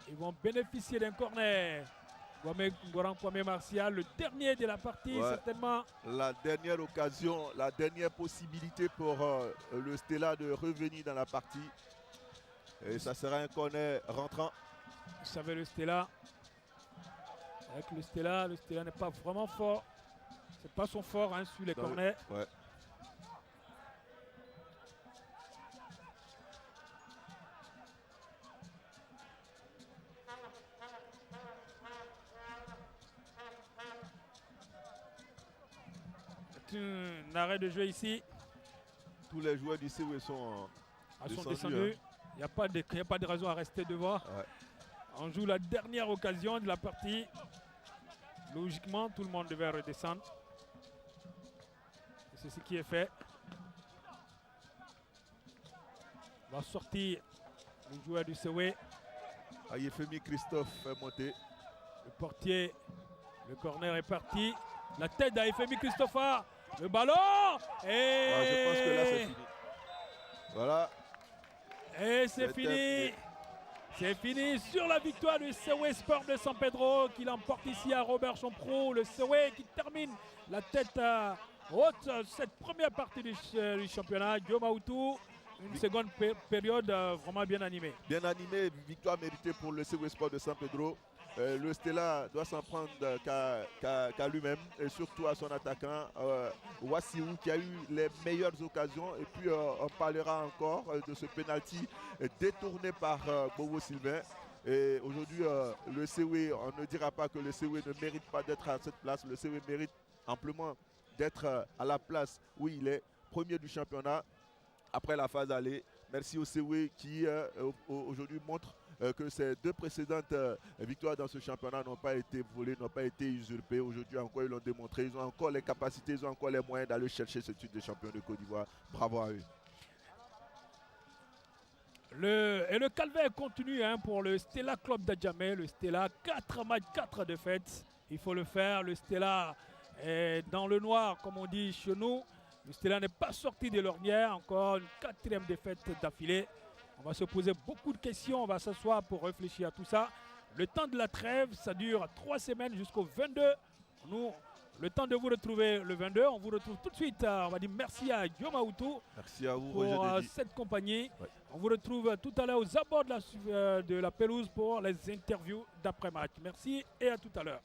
Ils vont bénéficier d'un corner. Goran Kwame Martial, le dernier de la partie, certainement. La dernière occasion, la dernière possibilité pour le Stella de revenir dans la partie. Et ça sera un corner rentrant. Vous savez, le Stella, avec le Stella n'est pas vraiment fort. C'est pas son fort hein, sur les corners. Ouais. Un arrêt de jeu ici. Tous les joueurs du CW sont descendus. Il n'y a pas de raison à rester devant. Ouais. On joue la dernière occasion de la partie. Logiquement, tout le monde devait redescendre. C'est ce qui est fait. On va sortir le joueur du CW. Ayefemi Christophe fait monter. Le portier, le corner est parti. La tête d'Ayefemi Christophe. Le ballon. Et je pense que là c'est fini. Voilà. Et c'est fini. C'est fini sur la victoire du CW Sport de San Pedro qui l'emporte ici à Robert Champrou. Le CW qui termine la tête haute cette première partie du championnat. Guillaume Aoutou, une seconde période vraiment bien animée. Bien animée, victoire méritée pour le CW Sport de San Pedro. Le Stella doit s'en prendre qu'à lui-même et surtout à son attaquant Wassiou qui a eu les meilleures occasions. Et puis on parlera encore de ce penalty détourné par Bobo Sylvain. Et aujourd'hui, le CW, on ne dira pas que le CW ne mérite pas d'être à cette place. Le CW mérite amplement d'être à la place où il est, premier du championnat après la phase aller. Merci au CW qui aujourd'hui montre que ces deux précédentes victoires dans ce championnat n'ont pas été volées, n'ont pas été usurpées. Aujourd'hui encore, ils l'ont démontré. Ils ont encore les capacités, ils ont encore les moyens d'aller chercher ce titre de champion de Côte d'Ivoire. Bravo à eux. Le calvaire continue hein, pour le Stella Club d'Adjamé. Le Stella, 4 matchs, 4 défaites. Il faut le faire. Le Stella est dans le noir, comme on dit chez nous. Le Stella n'est pas sorti de l'ornière. Encore une 4e défaite d'affilée. On va se poser beaucoup de questions. On va s'asseoir pour réfléchir à tout ça. Le temps de la trêve, ça dure 3 semaines jusqu'au 22. Nous, le temps de vous retrouver le 22. On vous retrouve tout de suite. On va dire merci à Guillaume Aoutou. Merci à vous, pour cette compagnie. Ouais. On vous retrouve tout à l'heure aux abords de la pelouse pour les interviews d'après-match. Merci et à tout à l'heure.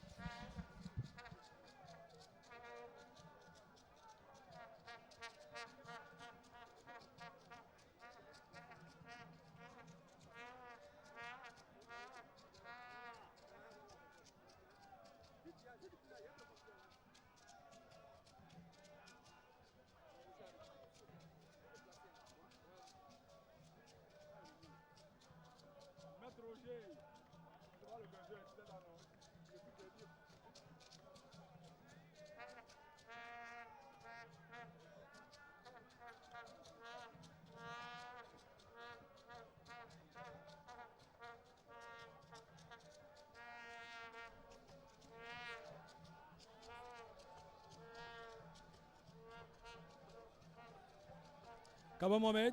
Kaba Mohamed,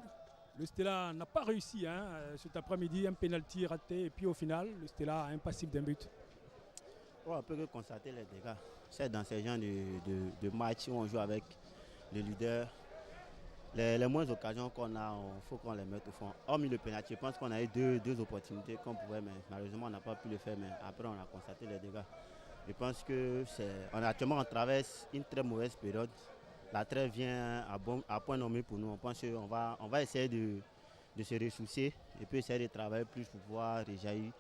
le Stella n'a pas réussi cet après-midi, un pénalty raté et puis au final, le Stella a un passif d'un but. On peut constater les dégâts. C'est dans ces genres de matchs où on joue avec le leader. Les moindres occasions qu'on a, il faut qu'on les mette au fond. Hormis le pénalty, je pense qu'on a eu deux opportunités qu'on pouvait, mais malheureusement on n'a pas pu le faire, mais après on a constaté les dégâts. Je pense que actuellement on traverse une très mauvaise période. La trêve vient à point nommé pour nous. On pense qu'on va essayer de se ressourcer et puis essayer de travailler plus pour pouvoir réjaillir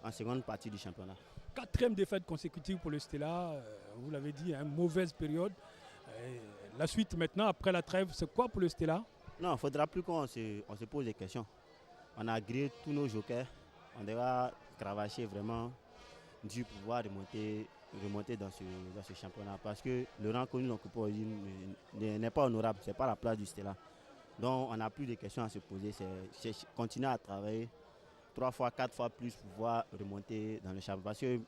en seconde partie du championnat. 4e défaite consécutive pour le Stella, vous l'avez dit, une mauvaise période. La suite maintenant, après la trêve, c'est quoi pour le Stella? Non, il ne faudra plus qu'on se pose des questions. On a grillé tous nos jokers. On devra cravacher vraiment dur pour pouvoir remonter dans ce championnat. Parce que le rang que nous occupons n'est pas honorable. Ce n'est pas la place du Stella. Donc on n'a plus de questions à se poser. C'est continuer à travailler 3 fois, 4 fois plus pour pouvoir remonter dans le championnat. Parce que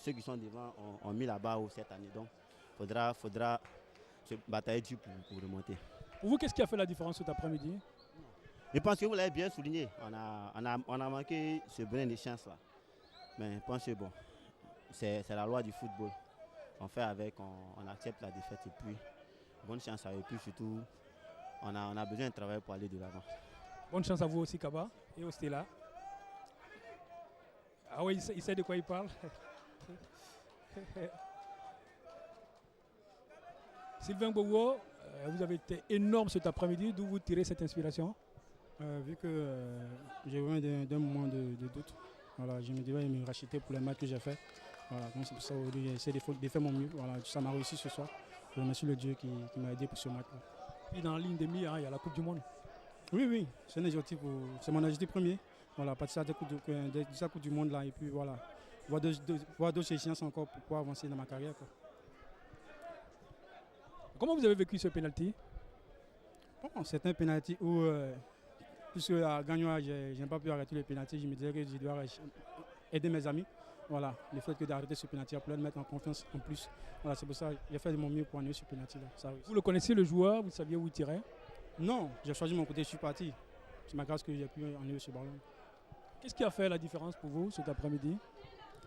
ceux qui sont devant ont mis la barre cette année. Donc il faudra se batailler dur pour remonter. Pour vous, qu'est-ce qui a fait la différence cet après-midi? Je pense que vous l'avez bien souligné. On a manqué ce brin de chance là. Mais je pense que bon, c'est la loi du football. On fait avec, on accepte la défaite et puis bonne chance à eux. Et puis surtout, on a besoin de travailler pour aller de l'avant. Bonne chance à vous aussi, Kaba, et au Stella. Ah oui, il sait de quoi il parle. Sylvain Bogo, vous avez été énorme cet après-midi. D'où vous tirez cette inspiration? Vu que j'ai besoin d'un moment de doute, voilà, je me devais me racheter pour les matchs que j'ai fait. Voilà, donc c'est pour ça que j'ai essayé de faire mon mieux. Voilà, ça m'a réussi ce soir. Je remercie le Dieu qui m'a aidé pour ce match-là. Puis dans la ligne de mire, il y a la Coupe du Monde. Oui, c'est un objectif, c'est mon objectif premier. Voilà, partir de sa Coupe du Monde là et puis voilà, voir d'autres échéances encore pour pouvoir avancer dans ma carrière, quoi. Comment vous avez vécu ce penalty? Bon, c'est un penalty où, puisque à Gagnoa, je n'ai pas pu arrêter le penalty, je me disais que je dois aider mes amis. Voilà, le fait que d'arrêter ce penalty pour le mettre en confiance en plus. Voilà, c'est pour ça que j'ai fait de mon mieux pour enlever ce penalty là. Vous le connaissez le joueur, vous saviez où il tirait? Non, j'ai choisi mon côté, je suis parti. C'est ma grâce que j'ai pu enlever ce ballon. Qu'est-ce qui a fait la différence pour vous cet après-midi?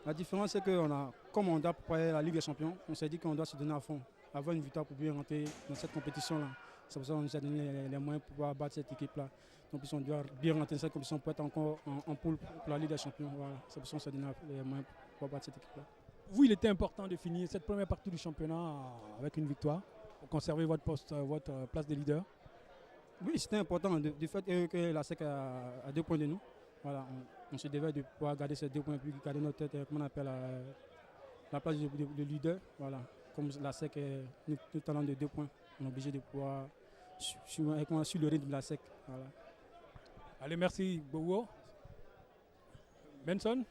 La différence, c'est que comme on doit préparer la Ligue des Champions, on s'est dit qu'on doit se donner à fond, avoir une victoire pour bien rentrer dans cette compétition-là. C'est pour ça qu'on nous a donné les moyens pour pouvoir battre cette équipe-là. Donc on doit bien rentrer dans cette compétition pour être encore en poule pour la Ligue des Champions. Voilà. C'est pour ça qu'on s'est donné les moyens pour pouvoir battre cette équipe-là. Vous, il était important de finir cette première partie du championnat avec une victoire pour conserver votre poste, votre place de leader. Oui, c'était important du fait que la SEC a 2 points de nous. Voilà, on se devait de pouvoir garder ces 2 points, puis garder notre tête, comment on appelle, la place de leader. Voilà. Comme la SEC est nous talent de 2 points, on est obligé de pouvoir suivre le rythme de la SEC. Voilà. Allez, merci Bogo. Benson?